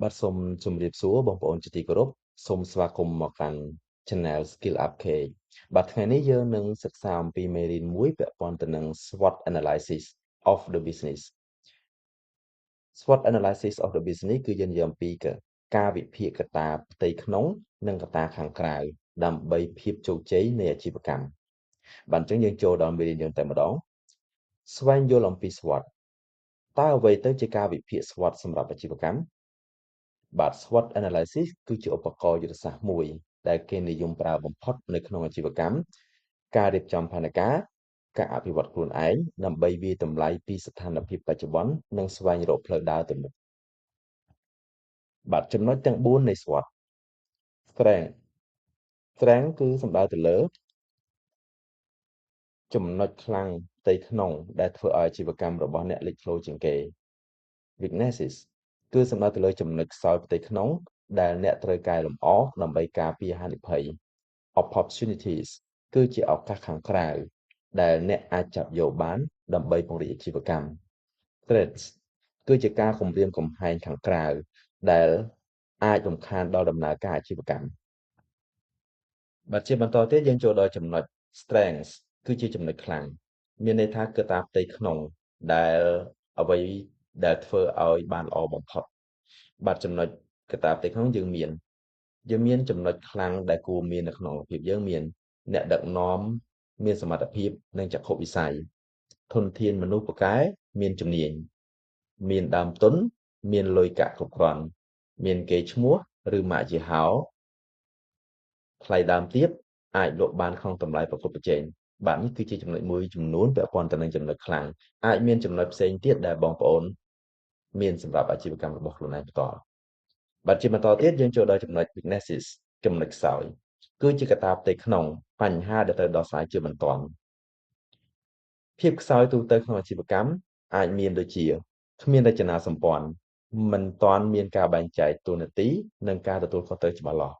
បាទសូមជម្រាបសួរបងប្អូនជាទីគោរពសូមស្វាគមន៍មកកាន់ Channel Skill Up K បាទថ្ងៃនេះយើងនឹងសិក្សាអំពីមេរៀនមួយពាក់ព័ន្ធទៅនឹង SWOT Analysis of the Business SWOT Analysis of the Business គឺយើងនិយាយអំពីការវិភាគកត្តាផ្ទៃក្នុងនិងកត្តាខាងក្រៅដើម្បីភាពជោគជ័យនៃអាជីវកម្មបាទអញ្ចឹងយើងចូលដល់មេរៀនយើងតែម្ដងស្វែងយល់អំពី SWOT តើអ្វីទៅជាការវិភាគ SWOT សម្រាប់អាជីវកម្មបាទ SWOT Analysis គឺជាឧបករណ៍យុទ្ធសាស្ត្រមួយដែលគេនិយមប្រើបំផុតនៅក្នុងអាជីវកម្មការរៀបចំផែនការការអភិវឌ្ឍខ្លួនឯងដើម្បីវាយតម្លៃពីស្ថានភាពបច្ចុប្បន្ននិងស្វែងរកផ្លូវដើរទៅមុខបាទចំណុចទាំង4នៃ SWOT Strength គឺសំដៅទៅលើចំណុចខ្លាំងផ្ទៃក្នុងដែលធ្វើឲ្យអាជីវកម្មរបស់អ្នកលេចធ្លោជាងគេ Weaknesses គឺសំដៅទៅលើចំណុចខ្សោយផ្ទៃក្នុងដែលអ្នកត្រូវកែលម្អដើម្បីការពារហានិភ័យ Opportunities គឺជាឱកាសខាងក្រៅដែលអ្នកអាចចាប់យកបានដើម្បីពង្រីកអាជីវកម្ម Threats គឺជាការគំរាមកំហែងខាងក្រៅដែលអាចរំខានដល់ដំណើរការអាជីវកម្មបាទជាបន្តទៀតយើងចូលដល់ចំណុច Strengths គឺជាចំណុចខ្លាំងមានន័យថាគឺតាមផ្ទៃក្នុងដែលអ្វីដែលធ្វើឲ្យបានល្អបំផុតបាទចំណុចកត្តាផ្ទៃក្នុងយើងមានចំណុចខ្លាំងដែលគួរមាននៅក្នុងភាពយើងមានអ្នកដឹកនាំមានសមត្ថភាពនិងចក្ខុវិស័យធនធានមនុស្សពូកែមានជំនាញមានដើមទុនមានលុយកាក់គ្រប់គ្រាន់មានកេរ្តិ៍ឈ្មោះឬម៉ាកយីហោថ្លៃដើមទាបអាចលក់បានក្នុងតម្លៃប្រកួតប្រជែងបាទនេះគឺជាចំណុចមួយចំនួនពាក់ព័ន្ធទៅនឹងចំណុចខ្លាំងអាចមានចំណុចផ្សេងទៀតដែលបងប្អូនមានសម្រាប់អាជីវកម្មរបស់ខ្លួនឯងផ្ទាល់បាទជាបន្តទៀតយើងចូលដល់ចំណុច weaknesses ចំណុចខ្សោយគឺជាកត្តាផ្ទៃក្នុងបញ្ហាដែលត្រូវដោះស្រាយជាបន្ទាន់ភាពខ្សោយទូទៅក្នុងអាជីវកម្មអាចមានដូចជាគ្មានរចនាសម្ព័ន្ធមិនទាន់មានការបែងចែកតួនាទីនិងការទទួលខុសត្រូវច្បាស់លាស់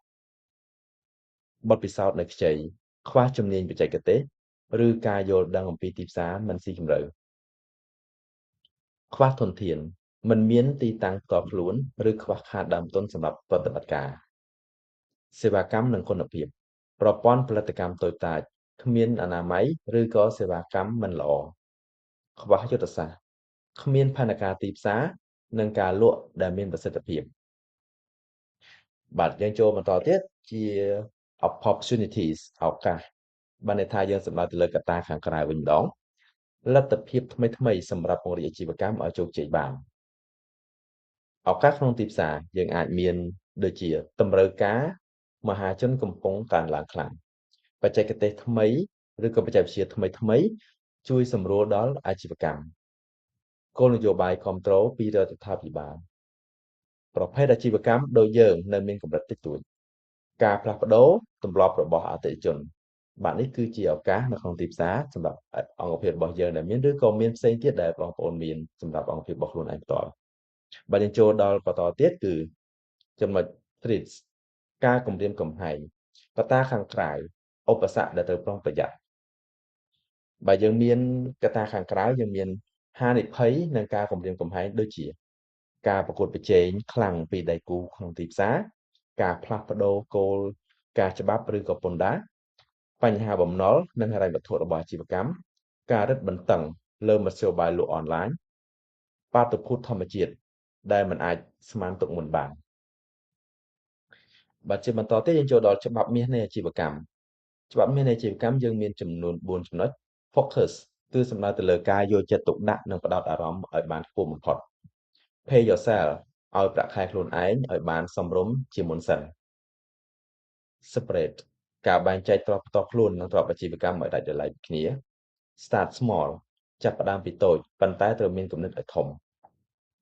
បទពិសោធន៍នៅខ្ចីខ្វះជំនាញបច្ចេកទេសឬការយល់ដឹងអំពីទីផ្សារមិនស៊ីជម្រៅខ្វះធនធានមិនមានទីតាំងផ្ទាល់ខ្លួនឬខ្វះខាតដើមទុនសម្រាប់ប្រតិបត្តិការសេវាកម្មនិងគុណភាពប្រព័ន្ធផលិតកម្មតូចតាចគ្មានអនាម័យឬក៏សេវាកម្មមិនល្អខ្វះយុទ្ធសាស្ត្រគ្មានផែនការទីផ្សារនិងការលក់ដែលមានប្រសិទ្ធភាពបាទយើងចូលបន្តទៀតជា opportunities ឱកាសបានន័យថាយើងសម្ដៅទៅលើកត្តាខាងក្រៅវិញម្ដងលទ្ធភាពថ្មីៗសម្រាប់ពង្រីកអាជីវកម្មឲ្យជោគជ័យបានឱកាសក្នុងទីផ្សារយើងអាចមានដូចជាតម្រូវការមហាជនកំពុងកើនឡើងខ្លាំងបច្ចេកទេសថ្មីឬក៏បច្ចេកវិទ្យាថ្មីជួយសម្រួលដល់អាជីវកម្មគោលនយោបាយគ្រប់គ្រងពីរដ្ឋាភិបាលប្រភេទអាជីវកម្មដូចយើងនៅមានកម្រិតតិចតួចការផ្លាស់ប្ដូរទម្លាប់របស់អតិថិជនបាទនេះគឺជាឱកាសនៅក្នុងទីផ្សារសម្រាប់អង្គភាពរបស់យើងដែលមានឬក៏មានផ្សេងទៀតដែលបងប្អូនមានសម្រាប់អង្គភាពរបស់ខ្លួនឯងផ្ទាល់បាទយើងចូលដល់បន្តទៀតគឺចំណុច threats ការគំរាមកំហែងកត្តាខាងក្រៅឧបសគ្គដែលត្រូវប្រុងប្រយ័ត្នបើយើងមានកត្តាខាងក្រៅយើងមានហានិភ័យនិងការគំរាមកំហែងដូចជាការប្រកួតប្រជែងខ្លាំងពីដៃគូក្នុងទីផ្សារការផ្លាស់ប្ដូរគោលការណ៍ច្បាប់ឬក៏ពន្ធដារបញ្ហាបំណុលនិងហិរញ្ញវត្ថុរបស់អាជីវកម្មការរឹតបន្តឹងលើមធ្យោបាយលក់អនឡាញបាតុភូតធម្មជាតិដែលមិនអាចស្មានទុកមុនបានបាទជាបន្តទៀតយើងចូលដល់ច្បាប់មាសនៃអាជីវកម្មច្បាប់មាសនៃអាជីវកម្មយើងមានចំនួន4ចំណុច focus គឺសំដៅទៅលើការយកចិត្តទុកដាក់និងផ្ដោតអារម្មណ៍ឲ្យបានខ្ពស់បំផុត pay yourself ឲ្យប្រាក់ខែខ្លួនឯងឲ្យបានសមរម្យជាមុនសិន separate ការបែងចែកទ្រព្យផ្ទាល់ខ្លួននិងទ្រព្យអាជីវកម្មឲ្យដាច់ដោយឡែកគ្នា start small ចាប់ផ្ដើមពីតូចប៉ុន្តែត្រូវមានគំនិតឲ្យធំ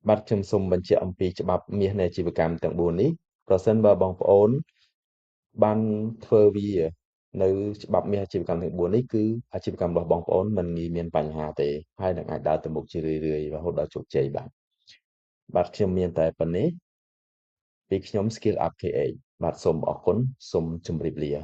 បាទខ្ញុំសូមបញ្ជាក់អំពីច្បាប់មាសនៃអាជីវកម្មទាំង4នេះប្រសិនបើបងប្អូនបានធ្វើវានៅច្បាប់មាសអាជីវកម្មទាំង4នេះគឺអាជីវកម្មរបស់បងប្អូនមិនងាយមានបញ្ហាទេហើយនឹងអាចដើរទៅមុខជារឿយៗរហូតដល់ជោគជ័យបាទខ្ញុំមានតែប៉ុណ្ណេះពីខ្ញុំ Skill Up KH បាទសូមអរគុណសូមជម្រាបលា